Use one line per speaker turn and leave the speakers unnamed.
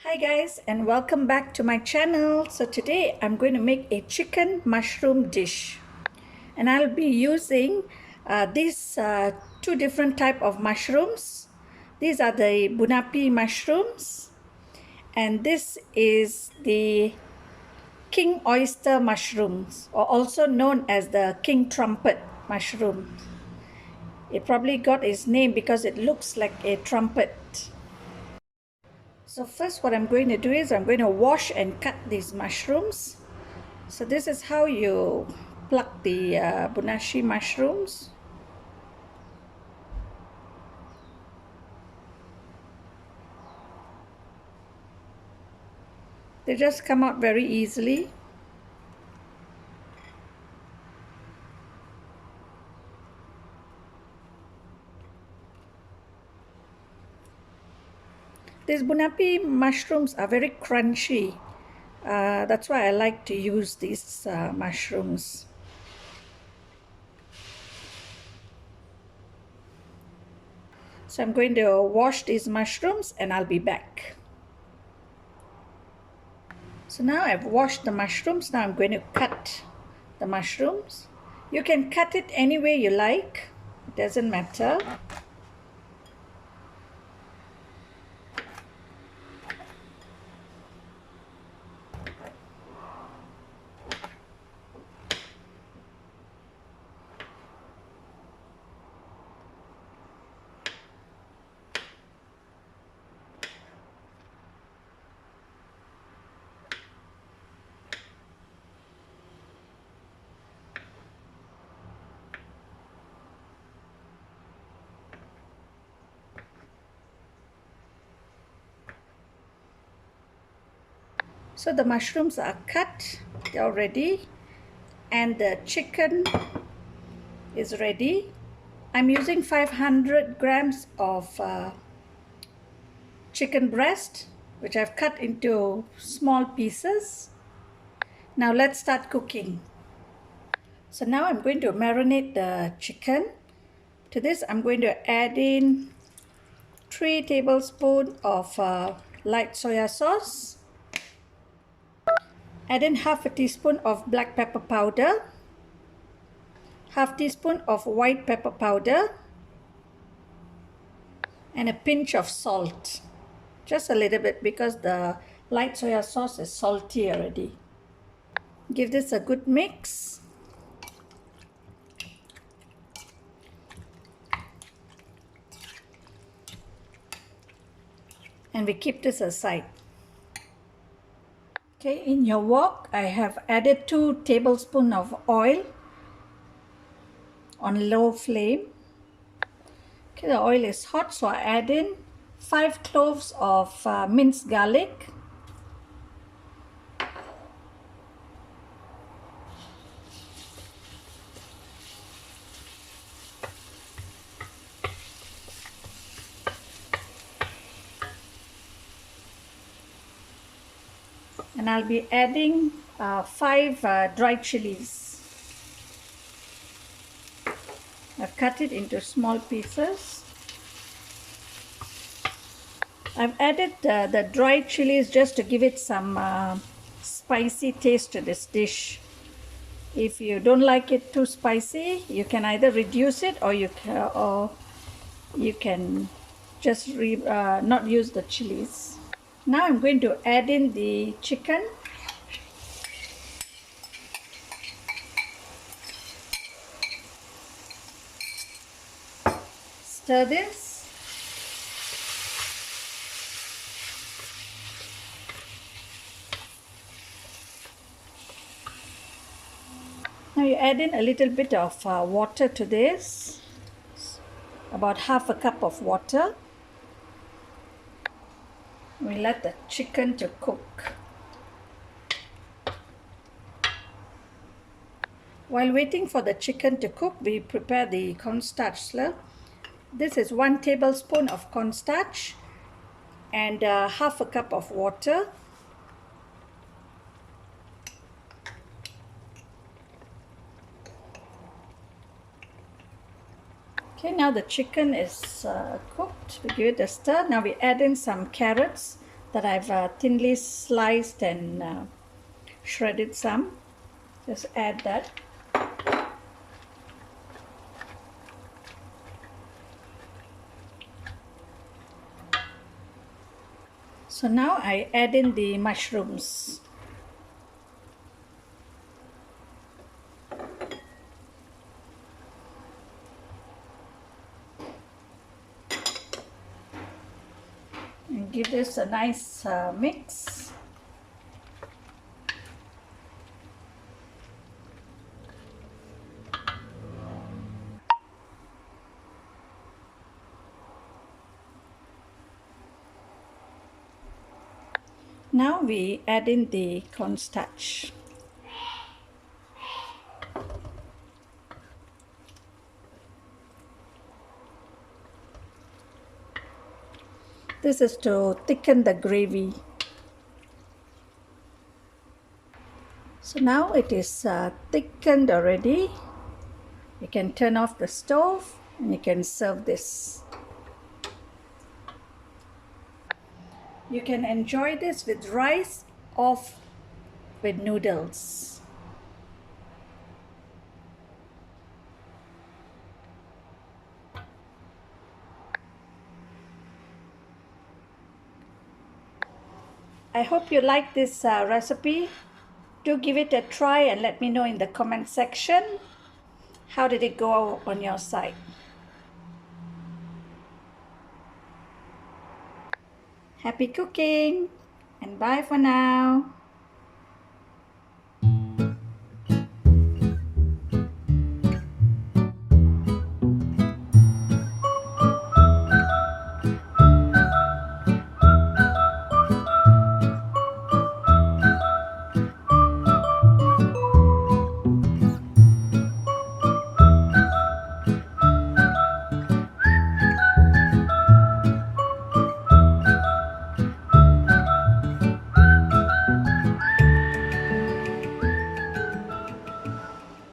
Hi guys, and welcome back to my channel. So today I'm going to make a chicken mushroom dish, and I'll be using these two different type of mushrooms. These are the bunapi mushrooms, and this is the king oyster mushrooms, or also known as the king trumpet mushroom. It probably got its name because it looks like a trumpet. So first what I'm going to do is I'm going to wash and cut these mushrooms. So this is how you pluck the bunashi mushrooms. They just come out very easily. These bunapi mushrooms are very crunchy. That's why I like to use these mushrooms. So I'm going to wash these mushrooms and I'll be back. So now I've washed the mushrooms. Now I'm going to cut the mushrooms. You can cut it any way you like. It doesn't matter. So the mushrooms are cut, they're ready, and the chicken is ready. I'm using 500 grams of chicken breast, which I've cut into small pieces. Now let's start cooking. So now I'm going to marinate the chicken. To this I'm going to add in 3 tablespoons of light soya sauce. Add in half a teaspoon of black pepper powder, half teaspoon of white pepper powder, and a pinch of salt. Just a little bit because the light soya sauce is salty already. Give this a good mix. And we keep this aside. Okay, in your wok, I have added 2 tablespoons of oil on low flame. Okay, the oil is hot, so I add in 5 cloves of minced garlic. And I'll be adding 5 dried chilies. I've cut it into small pieces. I've added the dried chilies just to give it some spicy taste to this dish. If you don't like it too spicy, you can either reduce it or you can just not use the chilies. Now I'm going to add in the chicken. Stir this. Now you add in a little bit of water to this, about half a cup of water. We let the chicken to cook. While waiting for the chicken to cook, we prepare the cornstarch slurp. This is 1 tablespoon of cornstarch and half a cup of water. Okay, now the chicken is cooked. We give it a stir. Now we add in some carrots. that I've thinly sliced and shredded some. Just add that. So now I add in the mushrooms. And give this a nice mix. Now we add in the cornstarch. This is to thicken the gravy. So now it is thickened already. You can turn off the stove and you can serve this. You can enjoy this with rice or with noodles. I hope you like this recipe. Do give it a try and let me know in the comment section. How did it go on your side? Happy cooking and bye for now.